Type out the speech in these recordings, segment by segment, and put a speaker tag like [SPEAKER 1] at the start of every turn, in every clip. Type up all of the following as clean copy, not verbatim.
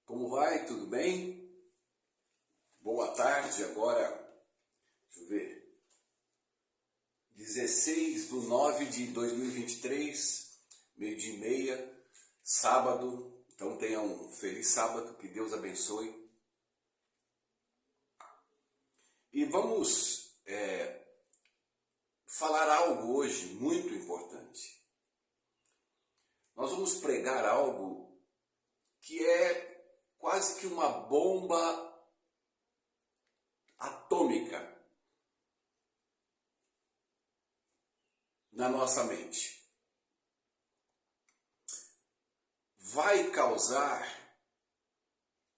[SPEAKER 1] Como vai? Tudo bem? Boa tarde, agora, deixa eu ver, 16/9/2023, meio-dia e meia, sábado. Então tenha um feliz sábado, que Deus abençoe. E vamos falar algo hoje muito importante. Nós vamos pregar algo que é quase que uma bomba atômica na nossa mente. Vai causar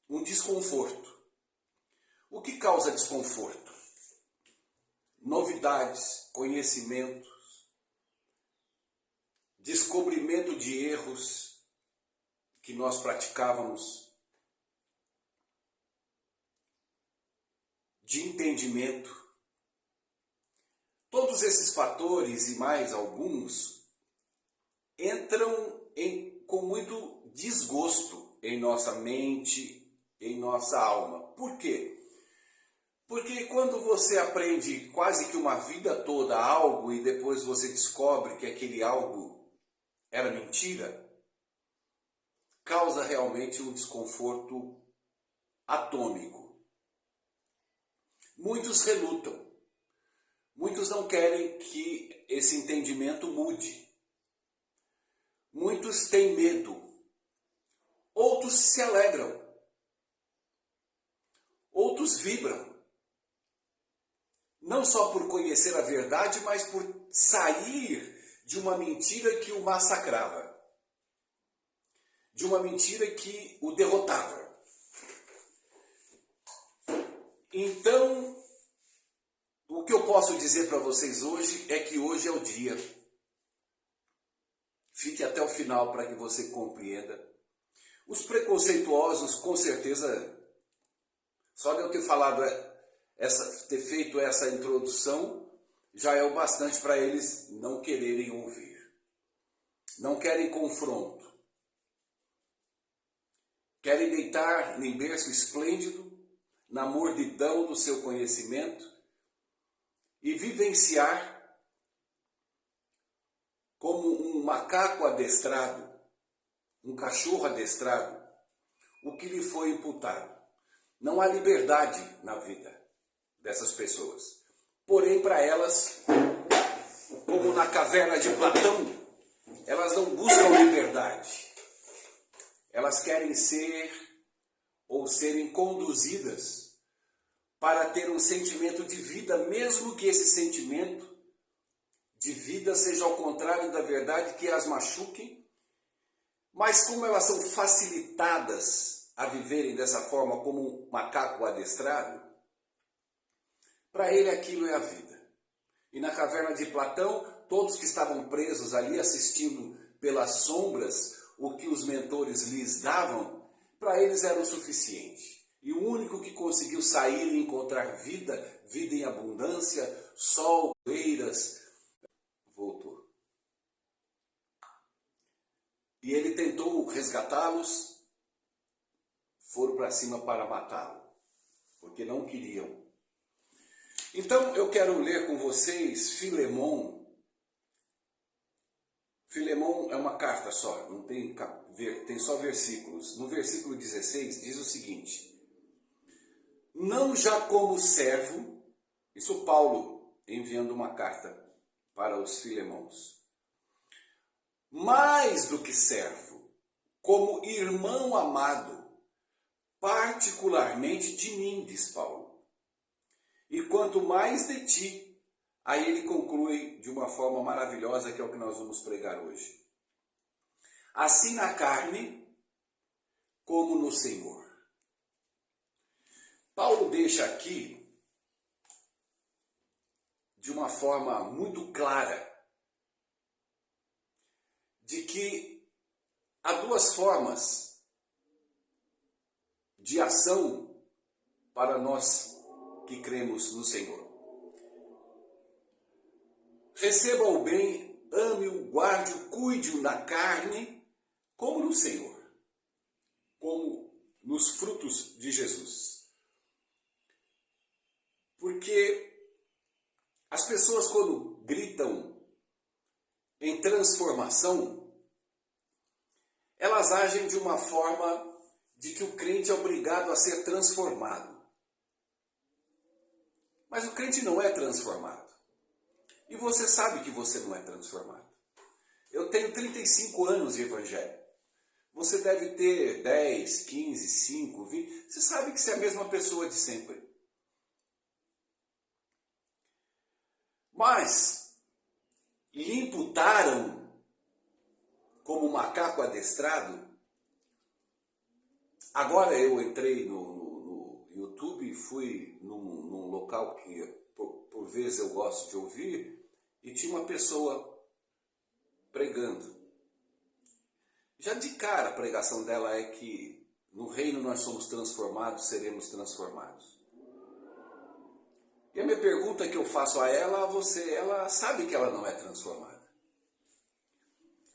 [SPEAKER 1] um desconforto. O que causa desconforto? Novidades, conhecimentos, descobrimento de erros que nós praticávamos, de entendimento. Todos esses fatores e mais alguns entram com muito desgosto em nossa mente, em nossa alma. Por quê? Porque quando você aprende quase que uma vida toda algo e depois você descobre que aquele algo era mentira, causa realmente um desconforto atômico. Muitos relutam. Muitos não querem que esse entendimento mude. Muitos têm medo. Outros se alegram. Outros vibram. Não só por conhecer a verdade, mas por sair de uma mentira que o massacrava. De uma mentira que o derrotava. Então, o que eu posso dizer para vocês hoje é que hoje é o dia. Fique até o final para que você compreenda. Os preconceituosos, com certeza, só de eu ter falado, ter feito essa introdução, já é o bastante para eles não quererem ouvir. Não querem confronto. Querem deitar em berço esplêndido, na mordidão do seu conhecimento e vivenciar como um macaco adestrado, um cachorro adestrado, o que lhe foi imputado. Não há liberdade na vida dessas pessoas. Porém, para elas, como na caverna de Platão, elas não buscam liberdade. Elas querem ser ou serem conduzidas para ter um sentimento de vida, mesmo que esse sentimento de vida seja ao contrário da verdade, que as machuquem. Mas como elas são facilitadas a viverem dessa forma como um macaco adestrado, para ele aquilo é a vida. E na caverna de Platão, todos que estavam presos ali assistindo pelas sombras o que os mentores lhes davam, para eles era o suficiente. E o único que conseguiu sair e encontrar vida, vida em abundância, sol, poeiras, voltou. E ele tentou resgatá-los, foram para cima para matá-lo, porque não queriam. Então eu quero ler com vocês Filemon. Filemon é uma carta só, não tem só versículos. No versículo 16 diz o seguinte: não já como servo, isso Paulo enviando uma carta para os Filemons, mais do que servo, como irmão amado, particularmente de mim, diz Paulo. E quanto mais de ti. Aí ele conclui de uma forma maravilhosa, que é o que nós vamos pregar hoje. Assim na carne, como no Senhor. Paulo deixa aqui, de uma forma muito clara, de que há duas formas de ação para nós que cremos no Senhor. Receba o bem, ame-o, guarde-o, cuide-o na carne, como no Senhor. Como nos frutos de Jesus. Porque as pessoas, quando gritam em transformação, elas agem de uma forma de que o crente é obrigado a ser transformado. Mas o crente não é transformado. E você sabe que você não é transformado. Eu tenho 35 anos de evangelho. Você deve ter 10, 15, 5, 20. Você sabe que você é a mesma pessoa de sempre. Mas lhe imputaram como macaco adestrado. Agora eu entrei no YouTube e fui num local que por vezes eu gosto de ouvir, e tinha uma pessoa pregando. Já de cara a pregação dela é que no reino nós somos transformados, seremos transformados. E a minha pergunta que eu faço a ela, ela sabe que ela não é transformada.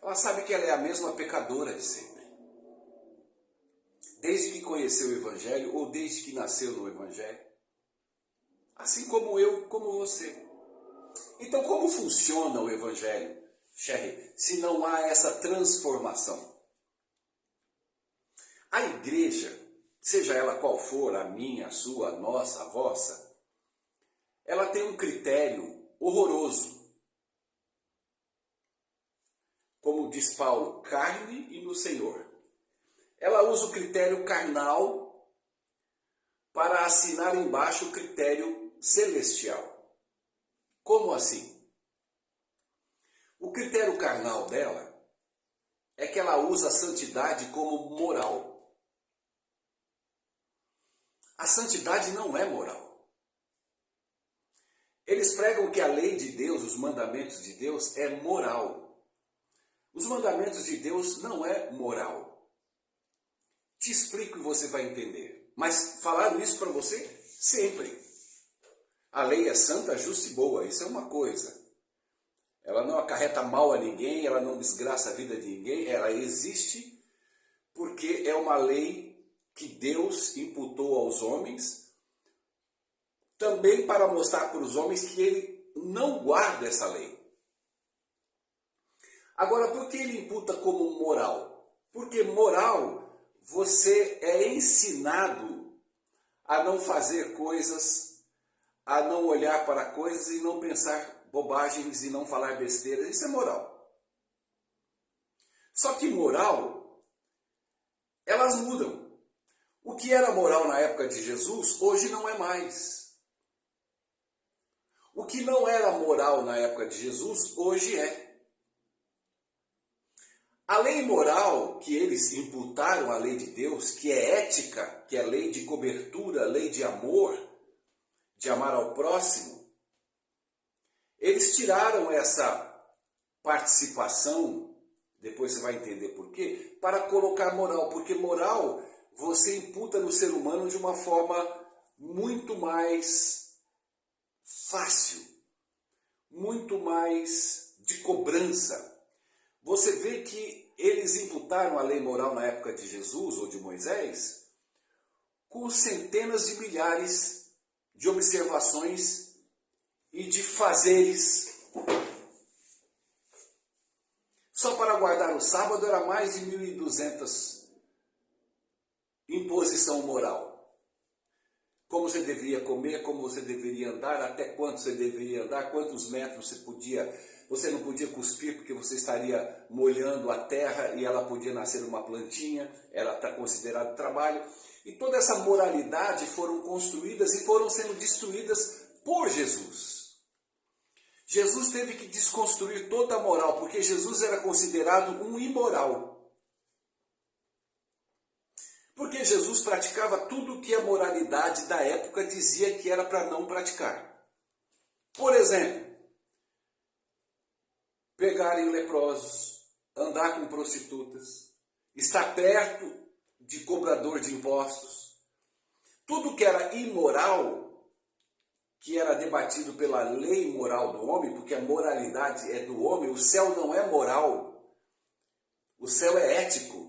[SPEAKER 1] Ela sabe que ela é a mesma pecadora de sempre. Desde que conheceu o Evangelho ou desde que nasceu no Evangelho. Assim como eu, como você. Então como funciona o Evangelho, Sherry, se não há essa transformação? A igreja, seja ela qual for, a minha, a sua, a nossa, a vossa, ela tem um critério horroroso. Como diz Paulo, carne e no Senhor. Ela usa o critério carnal para assinar embaixo o critério celestial. Como assim? O critério carnal dela é que ela usa a santidade como moral. A santidade não é moral. Eles pregam que a lei de Deus, os mandamentos de Deus, é moral. Os mandamentos de Deus não é moral. Te explico e você vai entender. Mas falaram isso para você? Sempre. A lei é santa, justa e boa, isso é uma coisa. Ela não acarreta mal a ninguém, ela não desgraça a vida de ninguém, ela existe porque é uma lei que Deus imputou aos homens, também para mostrar para os homens que ele não guarda essa lei. Agora, por que ele imputa como moral? Porque moral, você é ensinado a não fazer coisas, a não olhar para coisas e não pensar bobagens e não falar besteiras. Isso é moral. Só que moral, elas mudam. O que era moral na época de Jesus, hoje não é mais. O que não era moral na época de Jesus, hoje é. A lei moral que eles imputaram à lei de Deus, que é ética, que é lei de cobertura, lei de amor, de amar ao próximo, eles tiraram essa participação, depois você vai entender por quê, para colocar moral, porque moral você imputa no ser humano de uma forma muito mais fácil, muito mais de cobrança. Você vê que eles imputaram a lei moral na época de Jesus ou de Moisés com centenas de milhares de observações e de fazeres. Só para guardar o sábado era mais de 1.200 imposição moral. Como você deveria comer, como você deveria andar, até quanto você deveria andar, quantos metros você não podia cuspir porque você estaria molhando a terra e ela podia nascer uma plantinha, ela está considerado trabalho. E toda essa moralidade foram construídas e foram sendo destruídas por Jesus. Jesus teve que desconstruir toda a moral, porque Jesus era considerado um imoral. Porque Jesus praticava tudo o que a moralidade da época dizia que era para não praticar. Por exemplo, pegar em leprosos, andar com prostitutas, estar perto de cobrador de impostos. Tudo que era imoral, que era debatido pela lei moral do homem, porque a moralidade é do homem, o céu não é moral, o céu é ético.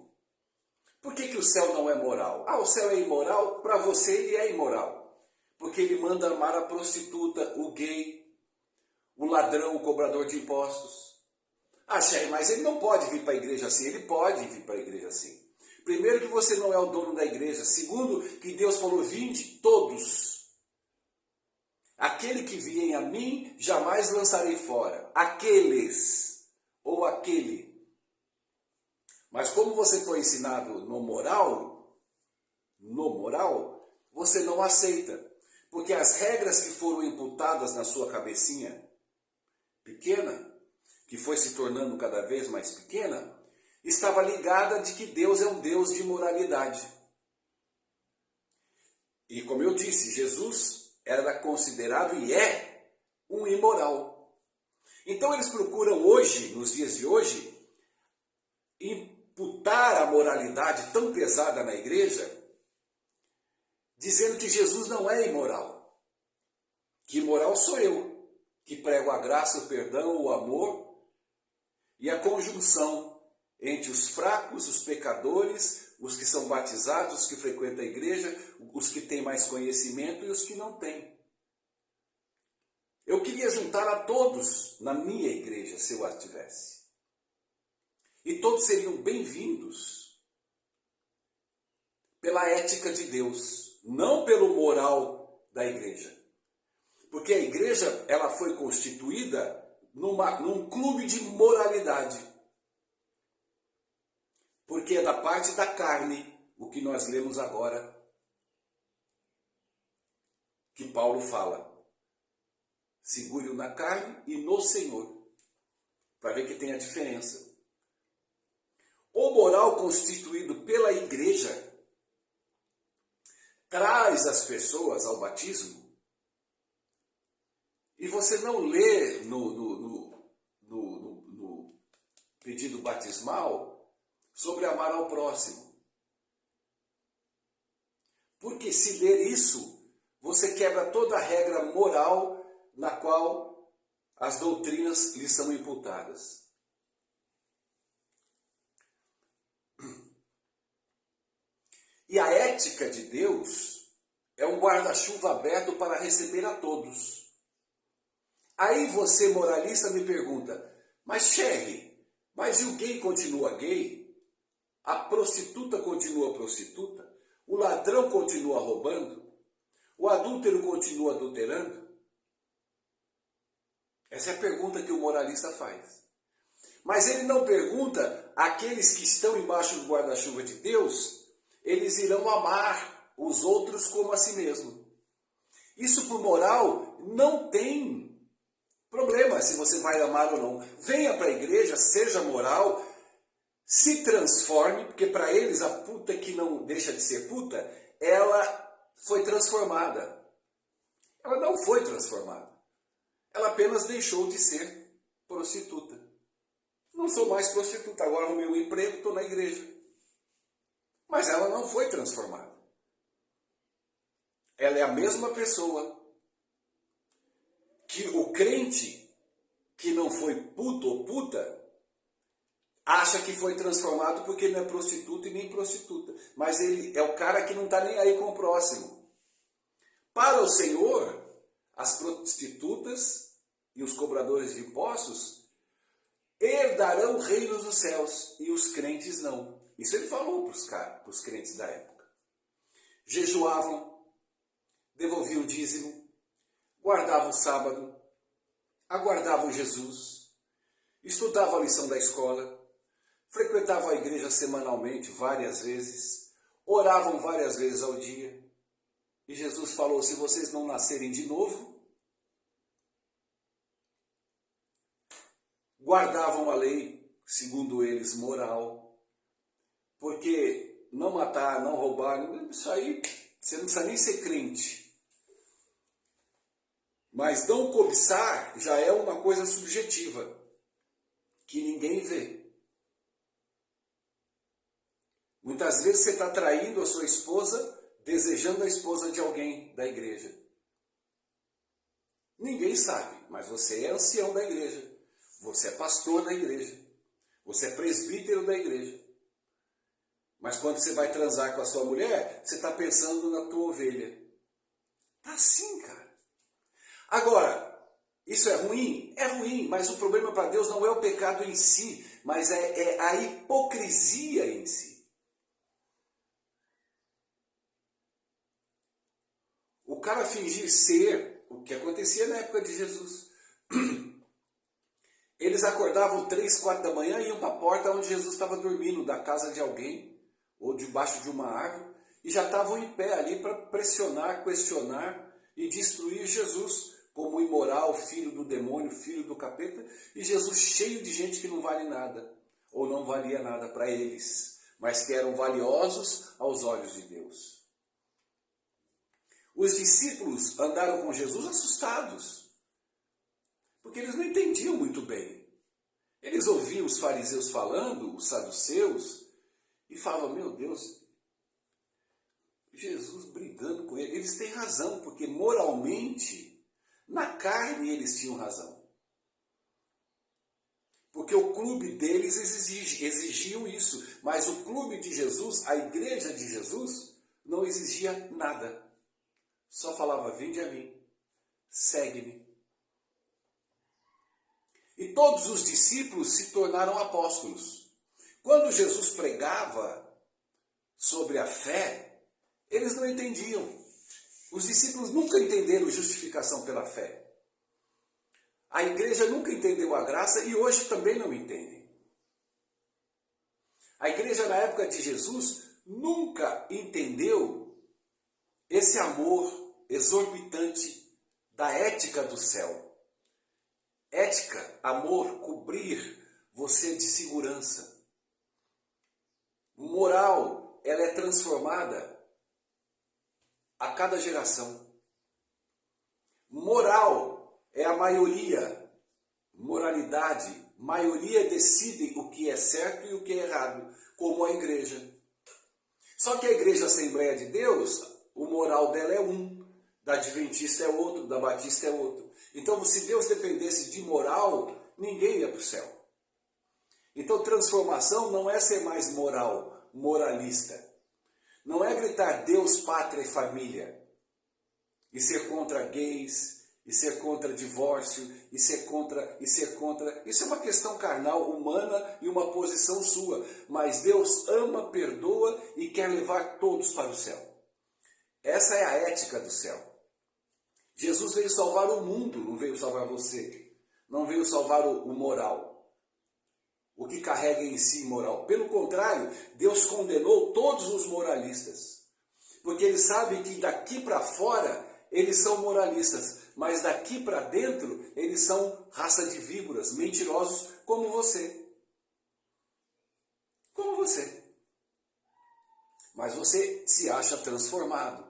[SPEAKER 1] Por que que o céu não é moral? Ah, o céu é imoral? Para você ele é imoral. Porque ele manda amar a prostituta, o gay, o ladrão, o cobrador de impostos. Ah, Sherry, mas ele não pode vir para a igreja assim. Ele pode vir para a igreja assim. Primeiro que você não é o dono da igreja. Segundo que Deus falou, vinde todos. Aquele que vier a mim, jamais lançarei fora. Aqueles, ou aquele. Mas como você foi ensinado no moral, você não aceita. Porque as regras que foram imputadas na sua cabecinha pequena, que foi se tornando cada vez mais pequena, estava ligada de que Deus é um Deus de moralidade. E como eu disse, Jesus era considerado e é um imoral. Então eles procuram hoje, nos dias de hoje, imputar a moralidade tão pesada na igreja, dizendo que Jesus não é imoral. Que imoral sou eu, que prego a graça, o perdão, o amor e a conjunção entre os fracos, os pecadores, os que são batizados, os que frequentam a igreja, os que têm mais conhecimento e os que não têm. Eu queria juntar a todos na minha igreja, se eu a tivesse. E todos seriam bem-vindos pela ética de Deus, não pelo moral da igreja. Porque a igreja ela foi constituída num clube de moralidade. Porque é da parte da carne, o que nós lemos agora, que Paulo fala. Segure-o na carne e no Senhor, para ver que tem a diferença. O moral constituído pela igreja traz as pessoas ao batismo. E você não lê no pedido batismal sobre amar ao próximo. Porque se ler isso, você quebra toda a regra moral na qual as doutrinas lhe são imputadas. E a ética de Deus é um guarda-chuva aberto para receber a todos. Aí você, moralista, me pergunta, mas Sherry, mas e o gay continua gay? A prostituta continua prostituta? O ladrão continua roubando? O adúltero continua adulterando? Essa é a pergunta que o moralista faz. Mas ele não pergunta àqueles que estão embaixo do guarda-chuva de Deus, eles irão amar os outros como a si mesmo. Isso por moral não tem problema se você vai amar ou não. Venha para a igreja, seja moral, se transforme, porque para eles a puta que não deixa de ser puta, ela foi transformada. Ela não foi transformada. Ela apenas deixou de ser prostituta. Não sou mais prostituta, agora arrumei um emprego, estou na igreja. Mas ela não foi transformada. Ela é a mesma pessoa que o crente que não foi puto ou puta acha que foi transformado porque não é prostituta e nem prostituta. Mas ele é o cara que não está nem aí com o próximo. Para o Senhor, as prostitutas e os cobradores de impostos herdarão o reino dos céus e os crentes não. Isso ele falou para os crentes da época. Jejuavam, devolviam o dízimo, guardavam o sábado, aguardavam Jesus, estudavam a lição da escola, frequentavam a igreja semanalmente várias vezes, oravam várias vezes ao dia. E Jesus falou, se vocês não nascerem de novo, guardavam a lei, segundo eles, moral, porque não matar, não roubar, isso aí, você não precisa nem ser crente. Mas não cobiçar já é uma coisa subjetiva, que ninguém vê. Muitas vezes você está traindo a sua esposa, desejando a esposa de alguém da igreja. Ninguém sabe, mas você é ancião da igreja. Você é pastor da igreja. Você é presbítero da igreja. Mas quando você vai transar com a sua mulher, você está pensando na tua ovelha. Tá assim, cara. Agora, isso é ruim? É ruim, mas o problema para Deus não é o pecado em si, mas é a hipocrisia em si. O cara fingir ser o que acontecia na época de Jesus. Eles acordavam 3, 4 da manhã e iam para a porta onde Jesus estava dormindo, da casa de alguém, ou debaixo de uma árvore, e já estavam em pé ali para pressionar, questionar e destruir Jesus como imoral, filho do demônio, filho do capeta, e Jesus cheio de gente que não vale nada, ou não valia nada para eles, mas que eram valiosos aos olhos de Deus. Os discípulos andaram com Jesus assustados, porque eles não entendiam muito bem. Eles ouviam os fariseus falando, os saduceus, e falavam, meu Deus, Jesus brigando com eles. Eles têm razão, porque moralmente, na carne eles tinham razão. Porque o clube deles exigiam isso, mas o clube de Jesus, a igreja de Jesus, não exigia nada. Só falava, vinde a mim, segue-me. E todos os discípulos se tornaram apóstolos. Quando Jesus pregava sobre a fé, eles não entendiam. Os discípulos nunca entenderam justificação pela fé. A igreja nunca entendeu a graça e hoje também não entende. A igreja na época de Jesus nunca entendeu esse amor exorbitante da ética do céu. Ética, amor, cobrir você de segurança. Moral, ela é transformada a cada geração. Moral é a maioria. Moralidade, maioria decide o que é certo e o que é errado, como a igreja. Só que a igreja Assembleia de Deus, o moral dela é um, da Adventista é outro, da Batista é outro. Então, se Deus dependesse de moral, ninguém ia para o céu. Então, transformação não é ser mais moral, moralista. Não é gritar Deus, pátria e família. E ser contra gays, e ser contra divórcio, e ser contra. Isso é uma questão carnal, humana e uma posição sua. Mas Deus ama, perdoa e quer levar todos para o céu. Essa é a ética do céu. Jesus veio salvar o mundo, não veio salvar você. Não veio salvar o moral. O que carrega em si moral. Pelo contrário, Deus condenou todos os moralistas. Porque Ele sabe que daqui para fora eles são moralistas. Mas daqui para dentro eles são raça de víboras, mentirosos como você. Como você. Mas você se acha transformado.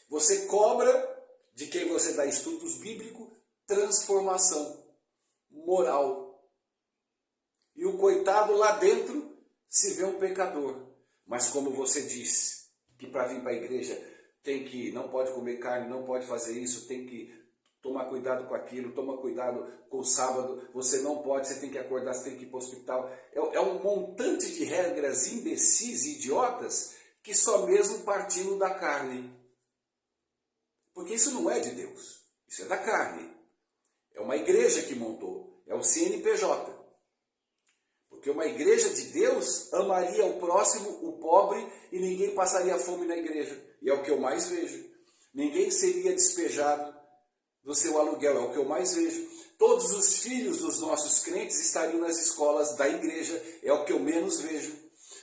[SPEAKER 1] Você cobra de quem você dá estudos bíblicos, transformação moral. E o coitado lá dentro se vê um pecador. Mas como você disse, que para vir para a igreja não pode comer carne, não pode fazer isso, tem que tomar cuidado com aquilo, toma cuidado com o sábado, você não pode, você tem que acordar, você tem que ir para o hospital. É um montante de regras imbecis e idiotas que só mesmo partindo da carne. Porque isso não é de Deus, isso é da carne. É uma igreja que montou, é o CNPJ. Porque uma igreja de Deus amaria o próximo, o pobre, e ninguém passaria fome na igreja. E é o que eu mais vejo. Ninguém seria despejado do seu aluguel, é o que eu mais vejo. Todos os filhos dos nossos crentes estariam nas escolas da igreja, é o que eu menos vejo.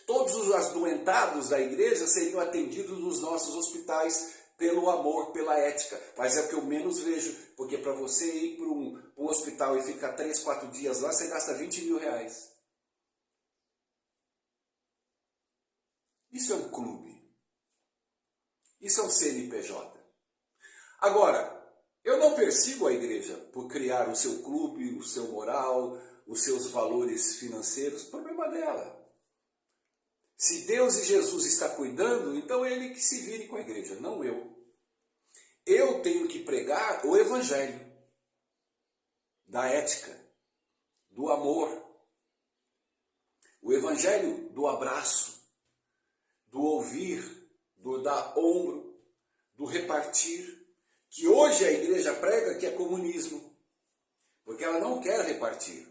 [SPEAKER 1] Todos os adoentados da igreja seriam atendidos nos nossos hospitais, pelo amor, pela ética, mas é o que eu menos vejo, porque para você ir para um hospital e ficar 3, 4 dias lá, você gasta 20 mil reais. Isso é um clube. Isso é um CNPJ. Agora, eu não persigo a igreja por criar o seu clube, o seu moral, os seus valores financeiros, problema dela. Se Deus e Jesus está cuidando, então é Ele que se vire com a igreja, não eu. Eu tenho que pregar o evangelho da ética, do amor, o evangelho do abraço, do ouvir, do dar ombro, do repartir, que hoje a igreja prega que é comunismo, porque ela não quer repartir.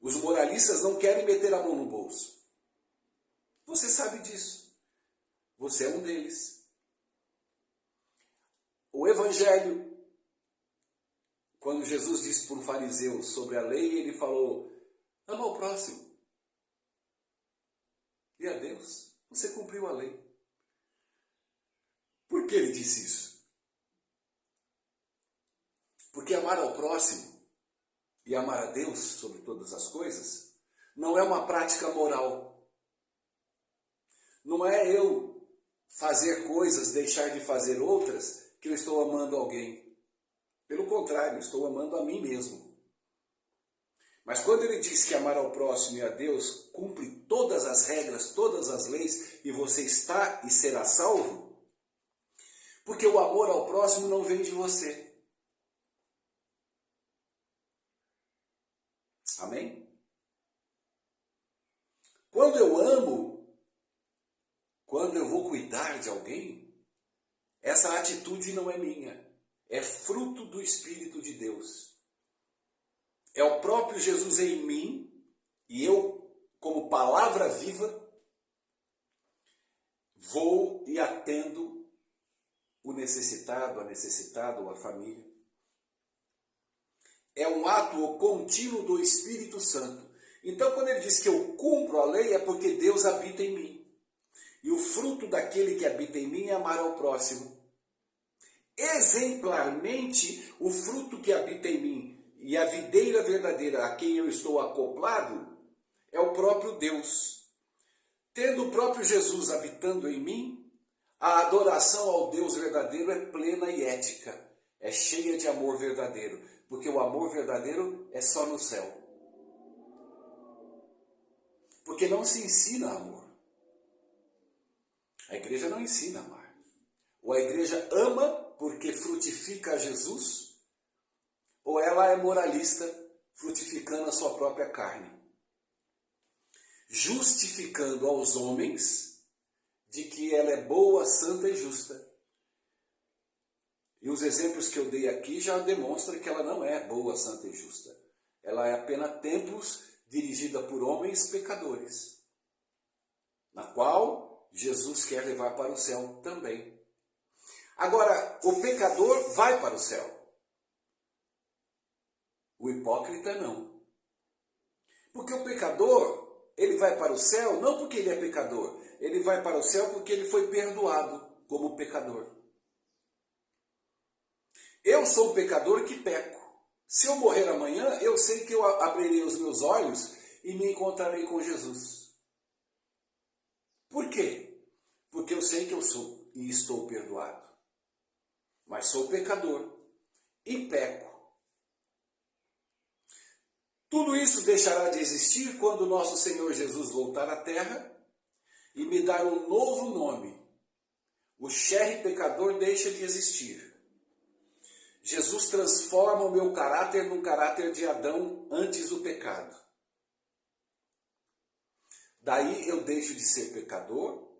[SPEAKER 1] Os moralistas não querem meter a mão no bolso. Você sabe disso. Você é um deles. O Evangelho, quando Jesus disse para um fariseu sobre a lei, ele falou: ama o próximo. E a Deus, você cumpriu a lei. Por que ele disse isso? Porque amar ao próximo e amar a Deus sobre todas as coisas não é uma prática moral. Não é eu fazer coisas, deixar de fazer outras, que eu estou amando alguém. Pelo contrário, estou amando a mim mesmo. Mas quando ele diz que amar ao próximo e a Deus cumpre todas as regras, todas as leis, e você está e será salvo, porque o amor ao próximo não vem de você. Amém? Quando eu amo, quando eu vou cuidar de alguém, essa atitude não é minha, é fruto do Espírito de Deus. É o próprio Jesus em mim, e eu, como palavra viva, vou e atendo o necessitado, a necessitada ou a família. É um ato contínuo do Espírito Santo. Então, quando ele diz que eu cumpro a lei, é porque Deus habita em mim. E o fruto daquele que habita em mim é amar ao próximo. Exemplarmente, o fruto que habita em mim e a videira verdadeira a quem eu estou acoplado é o próprio Deus. Tendo o próprio Jesus habitando em mim, a adoração ao Deus verdadeiro é plena e ética, é cheia de amor verdadeiro, porque o amor verdadeiro é só no céu. Porque não se ensina amor. A igreja não ensina a amar. Ou a igreja ama porque frutifica a Jesus, ou ela é moralista, frutificando a sua própria carne. Justificando aos homens de que ela é boa, santa e justa. E os exemplos que eu dei aqui já demonstram que ela não é boa, santa e justa. Ela é apenas templos dirigida por homens pecadores, na qual Jesus quer levar para o céu também. Agora, o pecador vai para o céu. O hipócrita não. Porque o pecador, ele vai para o céu não porque ele é pecador. Ele vai para o céu porque ele foi perdoado como pecador. Eu sou um pecador que peco. Se eu morrer amanhã, eu sei que eu abrirei os meus olhos e me encontrarei com Jesus. Por quê? Porque eu sei que eu sou e estou perdoado. Mas sou pecador e peco. Tudo isso deixará de existir quando nosso Senhor Jesus voltar à terra e me dar um novo nome. O Sherry pecador deixa de existir. Jesus transforma o meu caráter num caráter de Adão antes do pecado. Daí eu deixo de ser pecador,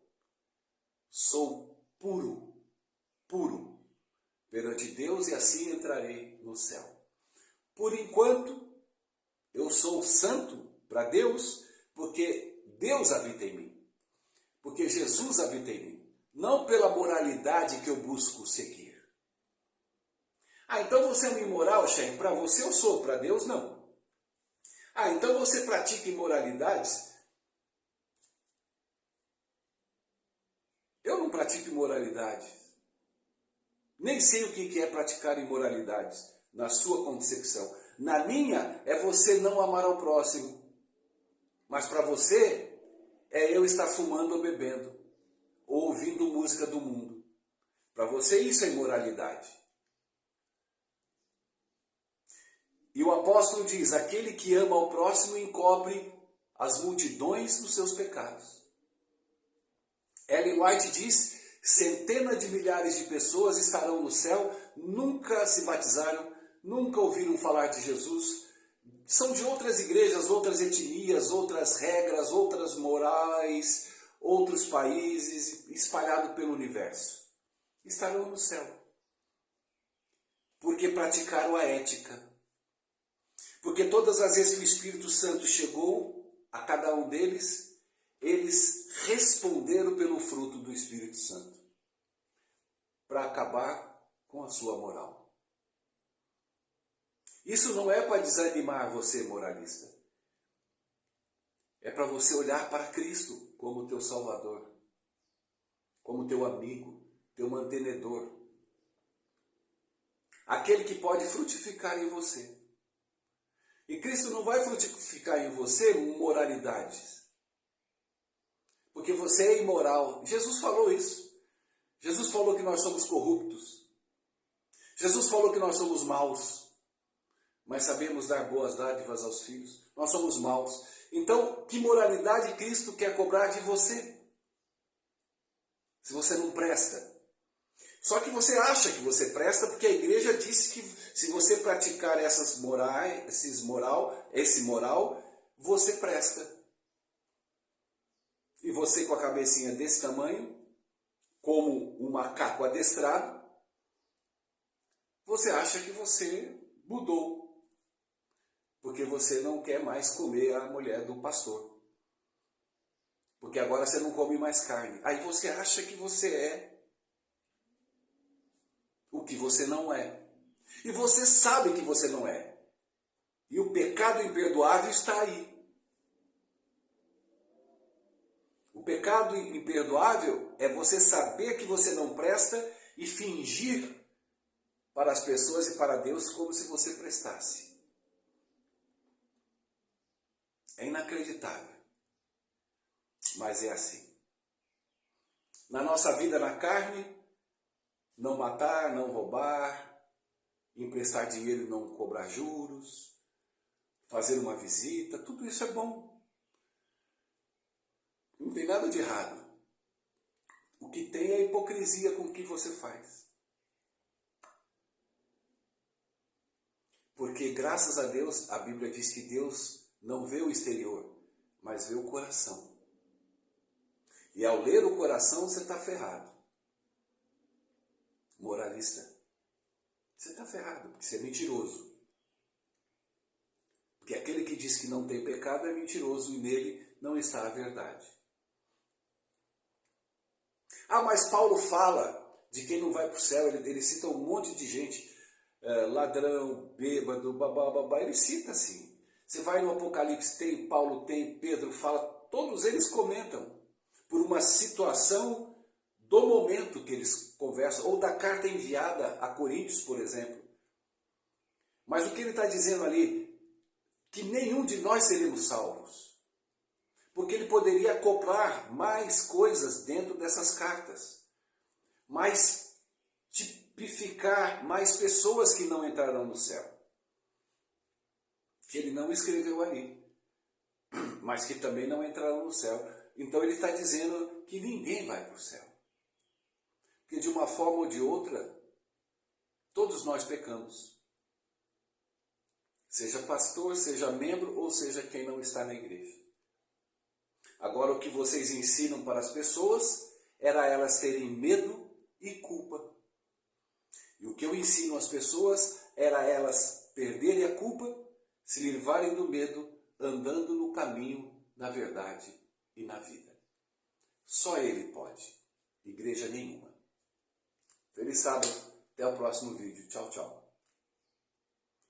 [SPEAKER 1] sou puro perante Deus e assim entrarei no céu. Por enquanto, eu sou santo para Deus porque Deus habita em mim. Porque Jesus habita em mim. Não pela moralidade que eu busco seguir. Ah, então você é um imoral, Sherry? Para você eu sou, para Deus não. Ah, então você pratica imoralidades? Eu não pratico imoralidade. Nem sei o que é praticar imoralidades, na sua concepção. Na minha, é você não amar ao próximo. Mas para você, é eu estar fumando ou bebendo, ou ouvindo música do mundo. Para você isso é imoralidade. E o apóstolo diz, aquele que ama ao próximo encobre as multidões dos seus pecados. Ellen White diz, centenas de milhares de pessoas estarão no céu, nunca se batizaram, nunca ouviram falar de Jesus, são de outras igrejas, outras etnias, outras regras, outras morais, outros países, espalhados pelo universo. Estarão no céu. Porque praticaram a ética. Porque todas as vezes que o Espírito Santo chegou a cada um deles, eles responderam pelo fruto do Espírito Santo. Para acabar com a sua moral. Isso não é para desanimar você, moralista. É para você olhar para Cristo como teu Salvador, como teu amigo, teu mantenedor. Aquele que pode frutificar em você. E Cristo não vai frutificar em você moralidades. Porque você é imoral. Jesus falou isso. Jesus falou que nós somos corruptos. Jesus falou que nós somos maus. Mas sabemos dar boas dádivas aos filhos. Nós somos maus. Então, que moralidade Cristo quer cobrar de você? Se você não presta. Só que você acha que você presta porque a igreja disse que se você praticar esse moral, você presta. E você com a cabecinha desse tamanho, como um macaco adestrado, você acha que você mudou. Porque você não quer mais comer a mulher do pastor. Porque agora você não come mais carne. Aí você acha que você é o que você não é. E você sabe que você não é. E o pecado imperdoável está aí. O pecado imperdoável é você saber que você não presta e fingir para as pessoas e para Deus como se você prestasse. É inacreditável. Mas é assim. Na nossa vida na carne, não matar, não roubar, emprestar dinheiro e não cobrar juros, fazer uma visita, tudo isso é bom. Não tem nada de errado. O que tem é a hipocrisia com o que você faz. Porque, graças a Deus, a Bíblia diz que Deus não vê o exterior, mas vê o coração. E ao ler o coração, você está ferrado. Moralista. Você está ferrado, porque você é mentiroso. Porque aquele que diz que não tem pecado é mentiroso e nele não está a verdade. Ah, mas Paulo fala de quem não vai para o céu, ele cita um monte de gente, ladrão, bêbado, babá, ele cita assim. Você vai no Apocalipse, tem Paulo, tem Pedro, fala, todos eles comentam por uma situação do momento que eles conversam, ou da carta enviada a Coríntios, por exemplo. Mas o que ele está dizendo ali? Que nenhum de nós seremos salvos. Porque ele poderia acoplar mais coisas dentro dessas cartas. Mais tipificar mais pessoas que não entrarão no céu. Que ele não escreveu ali. Mas que também não entrarão no céu. Então ele está dizendo que ninguém vai para o céu. Porque de uma forma ou de outra, todos nós pecamos. Seja pastor, seja membro ou seja quem não está na igreja. Agora o que vocês ensinam para as pessoas era elas terem medo e culpa. E o que eu ensino às pessoas era elas perderem a culpa, se livrarem do medo, andando no caminho, na verdade e na vida. Só Ele pode, igreja nenhuma. Feliz sábado, até o próximo vídeo. Tchau, tchau.